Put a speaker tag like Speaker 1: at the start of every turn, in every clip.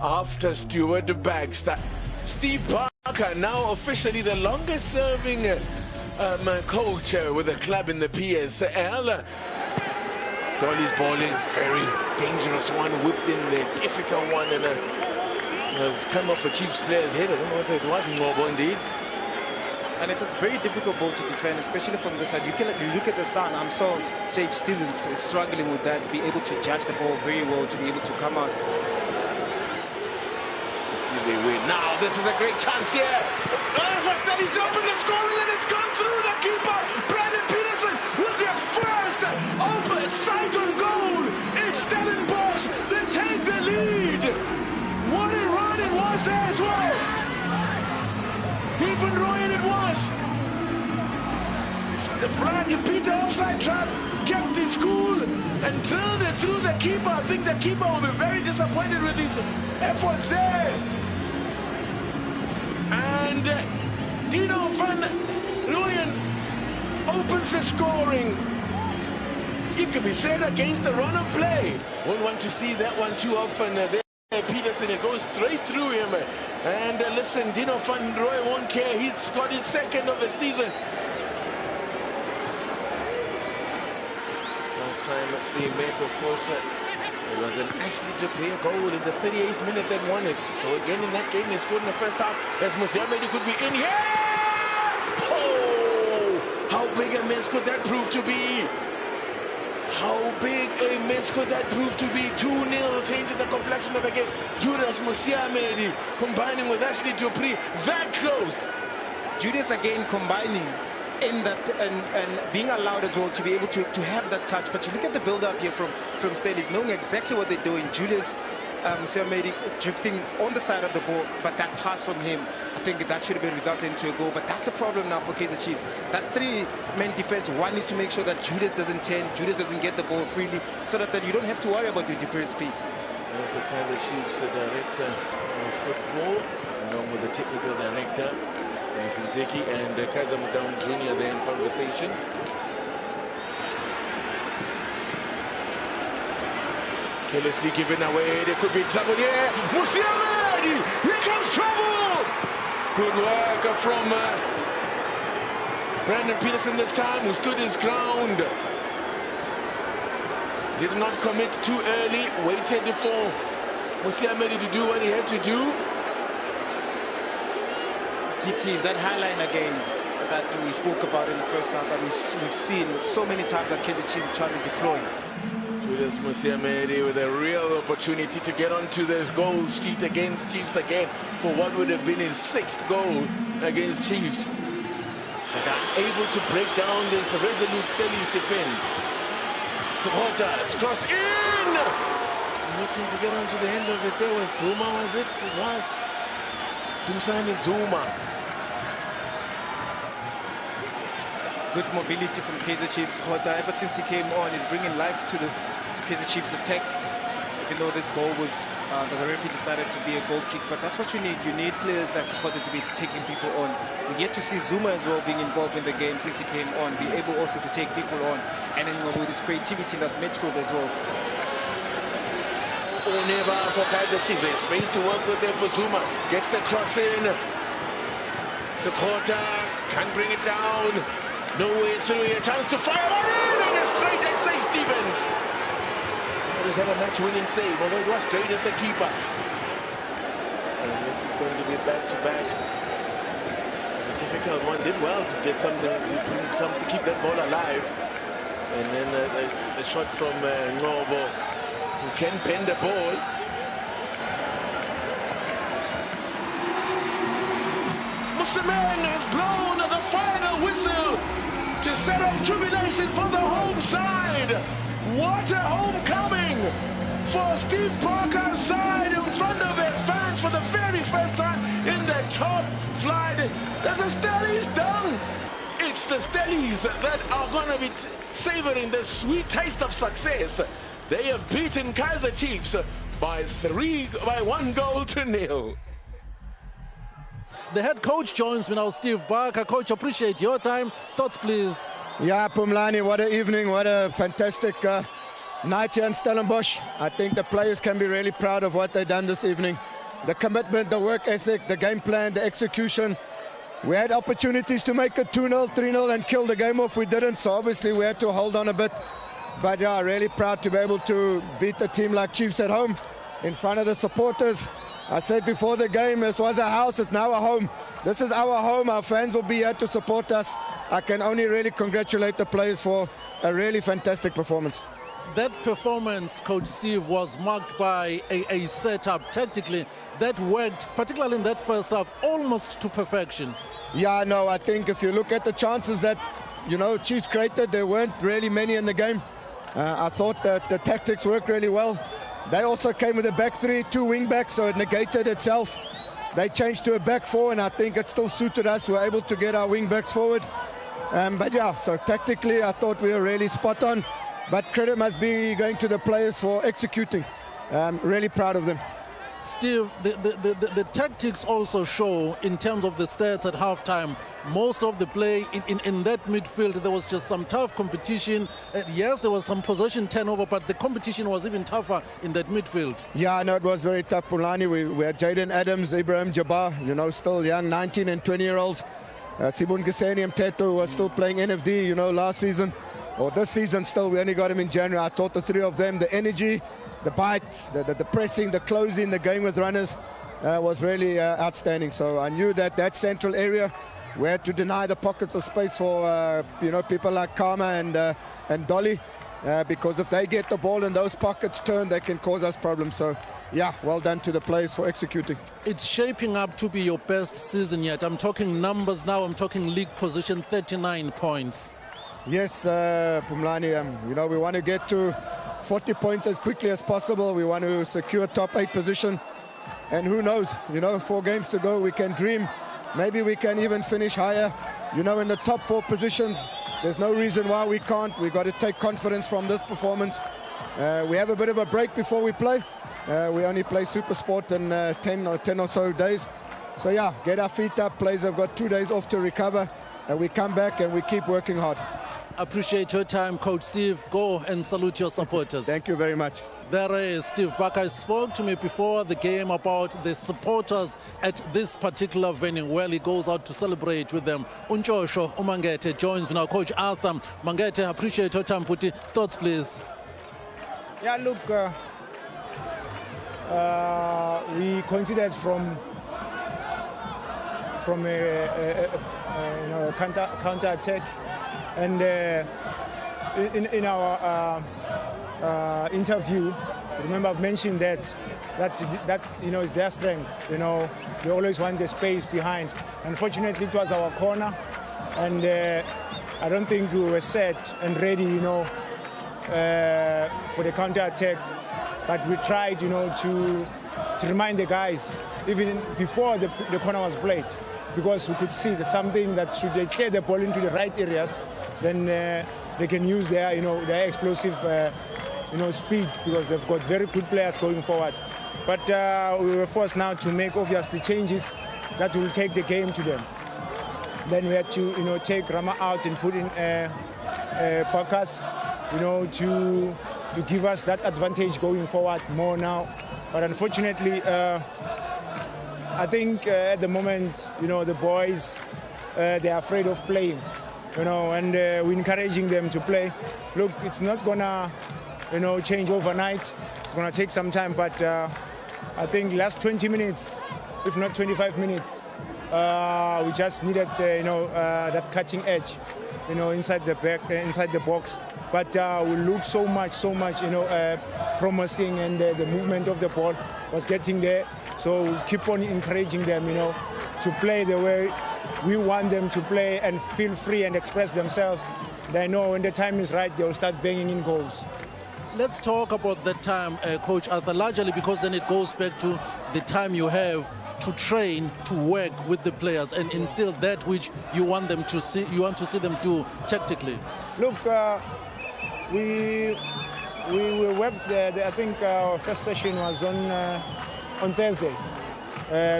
Speaker 1: after Stuart Baxter. Steve Parker, now officially the longest-serving coach with the club in the PSL. Dolly's bowling, very dangerous one, whipped in the difficult one, and has come off a Chiefs player's head. I don't know if it was Ngobo indeed.
Speaker 2: And it's a very difficult ball to defend, especially from the side. You look at the sun. I'm so Sage Stevens is struggling with that, be able to judge the ball very well, to be able to come out.
Speaker 1: Let's see if they win. Now, this is a great chance here. First time he's opened the scoring, and it's gone through the keeper. Brandon Peterson with their first open sight on goal. It's Stellenbosch. They take the lead. What a run it was there as well. Stephen Royan it was. The flag in Peter offside trap kept his cool and drilled it through the keeper. I think the keeper will be very disappointed with his efforts there. And Dino van Rooyen opens the scoring. It could be said against the run of play. Won't want to see that one too often. Peterson, it goes straight through him. And listen, Dino van Rooyen won't care. He's got his second of the season. Last time they met, of course, it was an Ashley Dupree goal in the 38th minute that won it. So again in that game, they scored in the first half. As Musiamedi could be in here. Oh, how big a miss could that prove to be? How big a miss could that prove to be? 2-0 changes the complexion of the game. Judas Musiamedi combining with Ashley Dupree, that close.
Speaker 2: Judas again combining in that and being allowed as well to be able to have that touch. But you look at the build-up here from Stellies, knowing exactly what they're doing. Julius Musiamedi drifting on the side of the ball, but that pass from him, I think that should have been resulted into a goal. But that's a problem now for Kaizer Chiefs. That three-man defense, one is to make sure that Judas doesn't turn, Judas doesn't get the ball freely, so that you don't have to worry about the defense piece.
Speaker 1: There's the Kaizer Chiefs director of football, along with the technical director, Finzeki, and Kaizer Mudam Jr. there in conversation. Carelessly given away, there could be trouble here. Musiamedi, here comes trouble! Good work from Brandon Peterson this time, who stood his ground. Did not commit too early, waited for Musiamedi to do what he had to do.
Speaker 2: DT is that highline again that we spoke about in the first half, that we've seen so many times that Kaizer Chiefs are trying to deploy.
Speaker 1: Julius Musiamedi with a real opportunity to get onto this goal sheet against Chiefs again for what would have been his 6th goal against Chiefs. But able to break down this resolute Stellies defense. Sohota, cross in! Looking to get onto the end of it. There was Zuma, was it? It was Dumsani Zuma.
Speaker 2: Good mobility from Kaizer Chiefs. Sohota, ever since he came on, is bringing life to Kaizer Chiefs attack. Even though this ball was, the referee decided to be a goal kick, but that's what you need. You need players like Sohota to be taking people on. We get to see Zuma as well being involved in the game since he came on, be able also to take people on, and then with his creativity in that midfield as well.
Speaker 1: Oh, never for Kaizer Chiefs. There's space to work with there for Zuma. Gets the cross in. Sohota can't bring it down. No way through here. Chance to fire one in, and a straight at Sage Stevens. That is not a match-winning save, although it was straight at the keeper. And this is going to be back-to-back. It's a difficult one. Did well to get something to keep that ball alive. And then the shot from Ngobo, who can bend the ball. Musiamedi has blown the final whistle to set up jubilation for the home side. What a homecoming for Steve Parker's side in front of their fans for the very first time in the top flight. There's a Stellies done. It's the Stellies that are going to be savoring the sweet taste of success. They have beaten Kaizer Chiefs by 1-0.
Speaker 3: The head coach joins me now, Steve Parker. Coach, appreciate your time. Thoughts, please.
Speaker 4: Yeah, Pumlani, what an evening, what a fantastic night here in Stellenbosch. I think the players can be really proud of what they've done this evening. the commitment, the work ethic, the game plan, the execution. We had opportunities to make it 2-0, 3-0 and kill the game off. We didn't, so obviously we had to hold on a bit. But yeah, really proud to be able to beat a team like Chiefs at home in front of the supporters. I said before the game, this was a house, it's now a home. This is our home, our fans will be here to support us. I can only really congratulate the players for a really fantastic performance.
Speaker 3: That performance, Coach Steve, was marked by a setup tactically that worked, particularly in that first half, almost to perfection.
Speaker 4: Yeah, no, I think if you look at the chances that, Chiefs created, there weren't really many in the game. I thought that the tactics worked really well. They also came with a back three, 2 wing backs, so it negated itself. They changed to a back 4, and I think it still suited us. We were able to get our wing backs forward. But yeah, so tactically, I thought we were really spot on. But credit must be going to the players for executing. Really proud of them.
Speaker 3: Steve, the tactics also show in terms of the stats at halftime. Most of the play in that midfield, there was just some tough competition. Yes, there was some possession turnover, but the competition was even tougher in that midfield.
Speaker 4: Yeah, I know it was very tough, Pulani. We had Jaden Adams, Ibrahim Jabbar, still young, 19 and 20-year-olds. Sibun Giseni Mteto was still playing NFD, last season. Or this season still, we only got him in January. I thought the 3 of them, the energy, the bite, the pressing, the closing, the going with runners was really outstanding. So I knew that central area, we had to deny the pockets of space for people like Karma and Dolly, because if they get the ball in those pockets turned, they can cause us problems. So yeah, well done to the players for executing. It's
Speaker 3: shaping up to be your best season yet. I'm talking numbers now. I'm talking league position, 39 points.
Speaker 4: Yes, Pumlani, we want to get to 40 points as quickly as possible. We want to secure top 8 position. And who knows, 4 games to go, we can dream. Maybe we can even finish higher. In the top 4 positions, there's no reason why we can't. We've got to take confidence from this performance. We have a bit of a break before we play. We only play Super Sport in 10 or so days. So yeah, get our feet up. Players have got 2 days off to recover. And we come back and we keep working hard.
Speaker 3: Appreciate your time, Coach Steve. Go and salute your supporters.
Speaker 4: Thank you very much.
Speaker 3: There is Steve Barker. Spoke to me before the game about the supporters at this particular venue where he goes out to celebrate with them. Unjosho Umangete joins me now. Coach Arthur Mangete, appreciate your time. Puti, thoughts, please.
Speaker 5: Yeah, look, we considered from a counter attack, and in our interview, remember I've mentioned that's is their strength. They always want the space behind. Unfortunately, it was our corner, and I don't think we were set and ready, for the counter attack. But we tried, to remind the guys even before the corner was played, because we could see that something that should they clear the ball into the right areas, then they can use their, their explosive, speed, because they've got very good players going forward. But we were forced now to make obviously changes that will take the game to them. Then we had to, take Rama out and put in Pakas, to give us that advantage going forward more now. But unfortunately, I think at the moment, the boys, they're afraid of playing, and we're encouraging them to play. Look, it's not gonna, change overnight. It's gonna take some time, but I think last 20 minutes, if not 25 minutes, we just needed, that cutting edge, inside the box. But we look so much, promising, and the movement of the ball was getting there. So keep on encouraging them, to play the way we want them to play and feel free and express themselves. And I know when the time is right, they'll start banging in goals.
Speaker 3: Let's talk about that time, Coach Arthur, largely because then it goes back to the time you have to train, to work with the players and instill that which you want them to see. You want to see them do tactically.
Speaker 5: Look, we worked. I think our first session was on Thursday,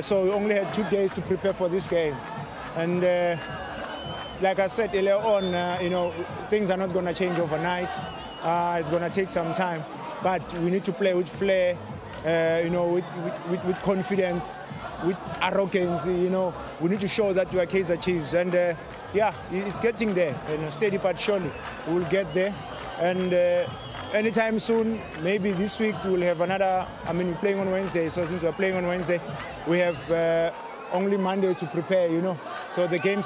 Speaker 5: so we only had 2 days to prepare for this game. And like I said earlier on, things are not going to change overnight. It's going to take some time, but we need to play with flair, you know, with confidence, with arrogance. You know, we need to show that we are Kaizer Chiefs, and yeah, it's getting there. You know, steady but surely, we will get there, and anytime soon, maybe this week we'll have another. I mean, we're playing on Wednesday, so since we're playing on Wednesday, we have only Monday to prepare. You know, so the games.